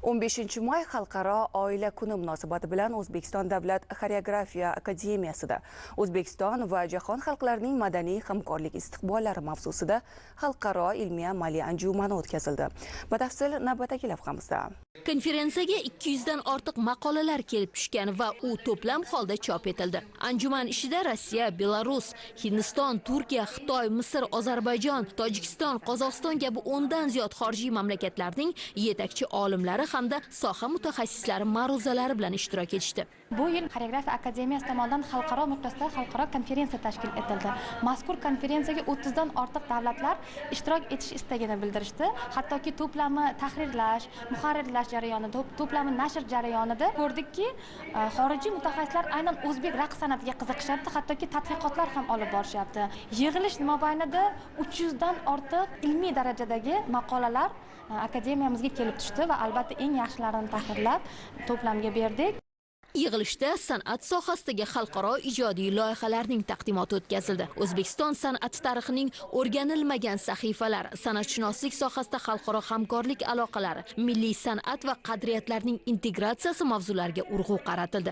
15-may Xalqaro oila kuni munosabati bilan O'zbekiston Davlat xoreografiya akademiyasida O'zbekiston va jahon xalqlarining madaniy hamkorlik istiqbollari mavzusida xalqaro ilmiy-amaliy anjumani o'tkazildi. Batafsil navbatdagi lavhamizda. Konferensiyaga 200 dan ortiq maqolalar kelib tushgan va u to'plam holda chop etildi. Anjuman ishida Rossiya, Belarus, Hindiston, Turkiya, Xitoy, Misr, Ozarbayjon, Tojikiston, Qozog'iston kabi 10 dan ziyod xorijiy mamlakatlarning yetakchi olimlari hamda soha mutaxassislari ma'ruzalari bilan ishtirok etishdi. Bu yil Xoreografiya akademiyasi tomonidan xalqaro miqyosda xalqaro konferensiya tashkil etildi. Mazkur konferensiyaga 30 dan ortiq davlatlar ishtirok etish istagini bildirishdi. Hattoki to'plami tahrirlash, muharrirlash jarayonida, to'plami nashr jarayonida ko'rdikki, xorijiy mutaxassislar aynan o'zbek raqs san'atiga qiziqishyapti, hattoki tadqiqotlar ham olib borishyapti. Yig'ilish mobaynida 300 dan ortiq ilmiy darajadagi maqolalar akademiyamizga kelib tushdi va albatta eng yaxshilarini tahrirlab to'plamga berdik. Yig'ilishda san'at sohasidagi xalqaro ijodiy loyihalarning taqdimoti o'tkazildi. O'zbekiston san'at tarixining o'rganilmagan sahifalar, san'atshunoslik sohasida xalqaro hamkorlik aloqalari, milliy san'at va qadriyatlarning integratsiyasi mavzulariga urg'u qaratildi.